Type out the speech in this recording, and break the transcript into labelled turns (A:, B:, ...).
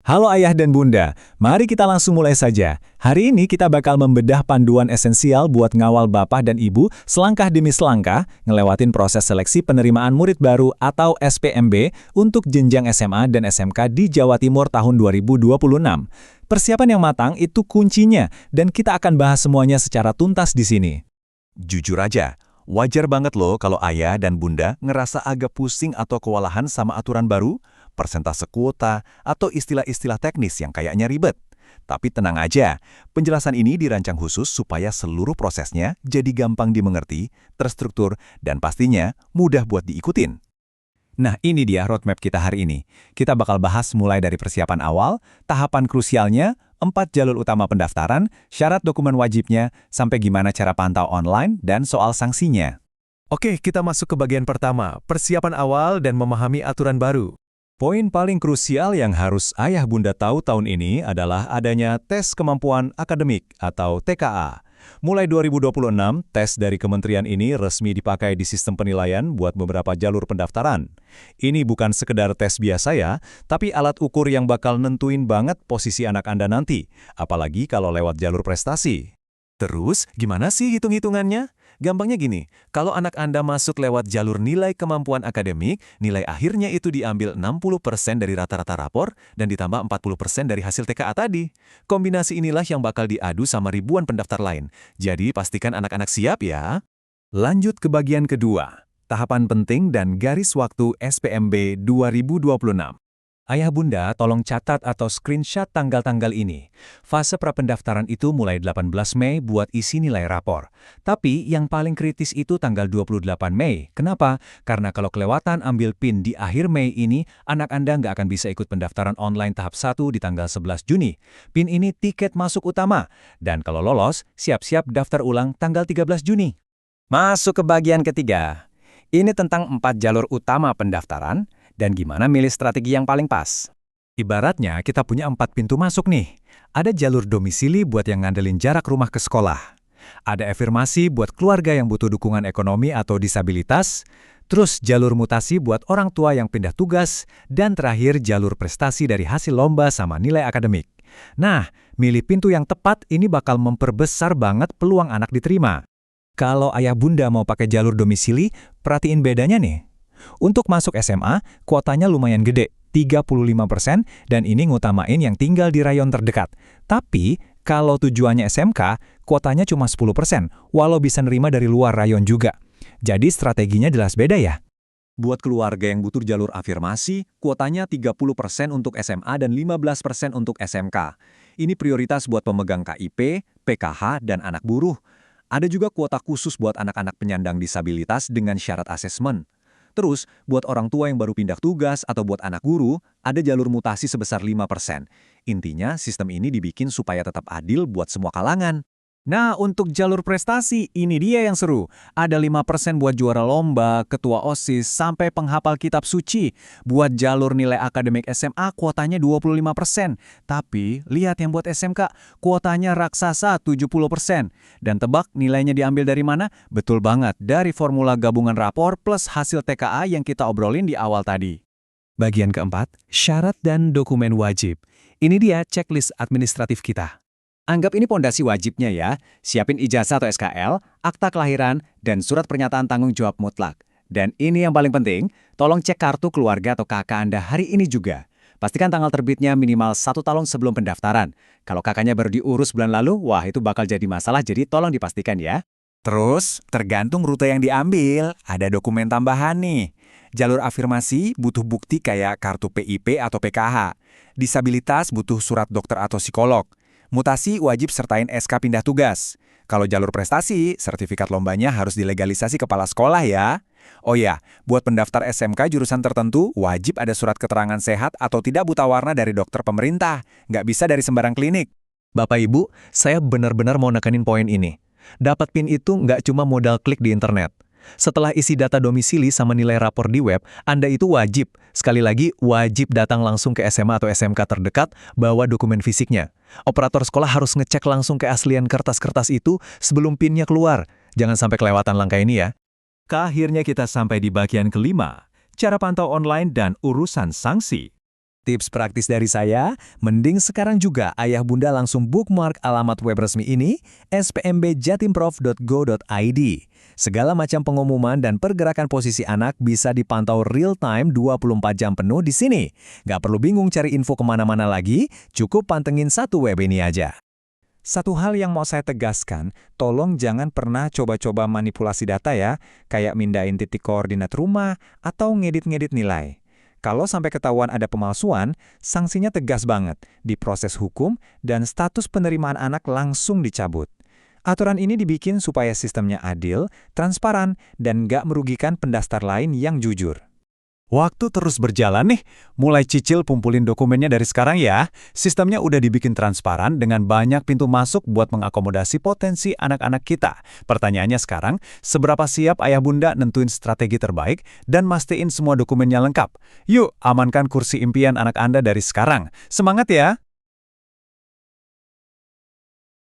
A: Halo ayah dan bunda, mari kita langsung mulai saja. Hari ini kita bakal membedah panduan esensial buat ngawal bapak dan ibu selangkah demi selangkah ngelewatin proses seleksi penerimaan murid baru atau SPMB untuk jenjang SMA dan SMK di Jawa Timur tahun 2026. Persiapan yang matang itu kuncinya dan kita akan bahas semuanya secara tuntas di sini.
B: Jujur aja, wajar banget loh kalau ayah dan bunda ngerasa agak pusing atau kewalahan sama aturan baru, persentase kuota, atau istilah-istilah teknis yang kayaknya ribet. Tapi tenang aja, penjelasan ini dirancang khusus supaya seluruh prosesnya jadi gampang dimengerti, terstruktur, dan pastinya mudah buat diikutin.
A: Nah, ini dia roadmap kita hari ini. Kita bakal bahas mulai dari persiapan awal, tahapan krusialnya, 4 jalur utama pendaftaran, syarat dokumen wajibnya, sampai gimana cara pantau online, dan soal sanksinya.
C: Oke, kita masuk ke bagian pertama, persiapan awal dan memahami aturan baru.
A: Poin paling krusial yang harus ayah bunda tahu tahun ini adalah adanya tes kemampuan akademik atau TKA. Mulai 2026, tes dari kementerian ini resmi dipakai di sistem penilaian buat beberapa jalur pendaftaran. Ini bukan sekedar tes biasa ya, tapi alat ukur yang bakal nentuin banget posisi anak Anda nanti, apalagi kalau lewat jalur prestasi.
C: Terus, gimana sih hitung-hitungannya? Gampangnya gini, kalau anak Anda masuk lewat jalur nilai kemampuan akademik, nilai akhirnya itu diambil 60% dari rata-rata rapor dan ditambah 40% dari hasil TKA tadi. Kombinasi inilah yang bakal diadu sama ribuan pendaftar lain. Jadi pastikan anak-anak siap ya.
A: Lanjut ke bagian kedua, tahapan penting dan garis waktu SPMB 2026. Ayah bunda, tolong catat atau screenshot tanggal-tanggal ini. Fase prapendaftaran itu mulai 18 Mei buat isi nilai rapor. Tapi yang paling kritis itu tanggal 28 Mei. Kenapa? Karena kalau kelewatan ambil PIN di akhir Mei ini, anak Anda nggak akan bisa ikut pendaftaran online tahap 1 di tanggal 11 Juni. PIN ini tiket masuk utama. Dan kalau lolos, siap-siap daftar ulang tanggal 13 Juni. Masuk ke bagian ketiga. Ini tentang 4 jalur utama pendaftaran, dan gimana milih strategi yang paling pas. Ibaratnya kita punya 4 pintu masuk nih. Ada jalur domisili buat yang ngandelin jarak rumah ke sekolah. Ada afirmasi buat keluarga yang butuh dukungan ekonomi atau disabilitas. Terus jalur mutasi buat orang tua yang pindah tugas. Dan terakhir jalur prestasi dari hasil lomba sama nilai akademik. Nah, milih pintu yang tepat ini bakal memperbesar banget peluang anak diterima. Kalau ayah bunda mau pakai jalur domisili, perhatiin bedanya nih. Untuk masuk SMA, kuotanya lumayan gede, 35%, dan ini ngutamain yang tinggal di rayon terdekat. Tapi, kalau tujuannya SMK, kuotanya cuma 10%, walau bisa nerima dari luar rayon juga. Jadi strateginya jelas beda ya. Buat keluarga yang butuh jalur afirmasi, kuotanya 30% untuk SMA dan 15% untuk SMK. Ini prioritas buat pemegang KIP, PKH, dan anak buruh. Ada juga kuota khusus buat anak-anak penyandang disabilitas dengan syarat asesmen. Terus, buat orang tua yang baru pindah tugas atau buat anak guru, ada jalur mutasi sebesar 5%. Intinya, sistem ini dibikin supaya tetap adil buat semua kalangan. Nah, untuk jalur prestasi, ini dia yang seru. Ada 5% buat juara lomba, ketua OSIS, sampai penghafal kitab suci. Buat jalur nilai akademik SMA, kuotanya 25%. Tapi, lihat yang buat SMK, kuotanya raksasa 70%. Dan tebak nilainya diambil dari mana? Betul banget, dari formula gabungan rapor plus hasil TKA yang kita obrolin di awal tadi. Bagian keempat, syarat dan dokumen wajib. Ini dia checklist administratif kita. Anggap ini pondasi wajibnya ya, siapin ijazah atau SKL, akta kelahiran, dan surat pernyataan tanggung jawab mutlak. Dan ini yang paling penting, tolong cek kartu keluarga atau KK Anda hari ini juga. Pastikan tanggal terbitnya minimal 1 tahun sebelum pendaftaran. Kalau kakaknya baru diurus bulan lalu, wah itu bakal jadi masalah, jadi tolong dipastikan ya. Terus, tergantung rute yang diambil, ada dokumen tambahan nih. Jalur afirmasi butuh bukti kayak kartu PIP atau PKH. Disabilitas butuh surat dokter atau psikolog. Mutasi wajib sertain SK pindah tugas. Kalau jalur prestasi, sertifikat lombanya harus dilegalisasi kepala sekolah ya. Oh ya, buat pendaftar SMK jurusan tertentu, wajib ada surat keterangan sehat atau tidak buta warna dari dokter pemerintah. Nggak bisa dari sembarang klinik. Bapak Ibu, saya benar-benar mau nekenin poin ini. Dapat PIN itu nggak cuma modal klik di internet. Setelah isi data domisili sama nilai rapor di web, Anda itu wajib, sekali lagi wajib datang langsung ke SMA atau SMK terdekat, bawa dokumen fisiknya. Operator sekolah harus ngecek langsung keaslian kertas-kertas itu sebelum PIN-nya keluar. Jangan sampai kelewatan langkah ini ya. Akhirnya kita sampai di bagian kelima, cara pantau online dan urusan sanksi. Tips praktis dari saya, mending sekarang juga ayah bunda langsung bookmark alamat web resmi ini, spmbjatimprof.go.id. Segala macam pengumuman dan pergerakan posisi anak bisa dipantau real time 24 jam penuh di sini. Nggak perlu bingung cari info kemana-mana lagi, cukup pantengin satu web ini aja.
D: Satu hal yang mau saya tegaskan, tolong jangan pernah coba-coba manipulasi data ya, kayak mindahin titik koordinat rumah atau ngedit-ngedit nilai. Kalau sampai ketahuan ada pemalsuan, sanksinya tegas banget, diproses hukum, dan status penerimaan anak langsung dicabut. Aturan ini dibikin supaya sistemnya adil, transparan, dan nggak merugikan pendaftar lain yang jujur.
B: Waktu terus berjalan nih, mulai cicil kumpulin dokumennya dari sekarang ya. Sistemnya udah dibikin transparan dengan banyak pintu masuk buat mengakomodasi potensi anak-anak kita. Pertanyaannya sekarang, seberapa siap ayah bunda nentuin strategi terbaik dan mastiin semua dokumennya lengkap? Yuk, amankan kursi impian anak Anda dari sekarang. Semangat ya!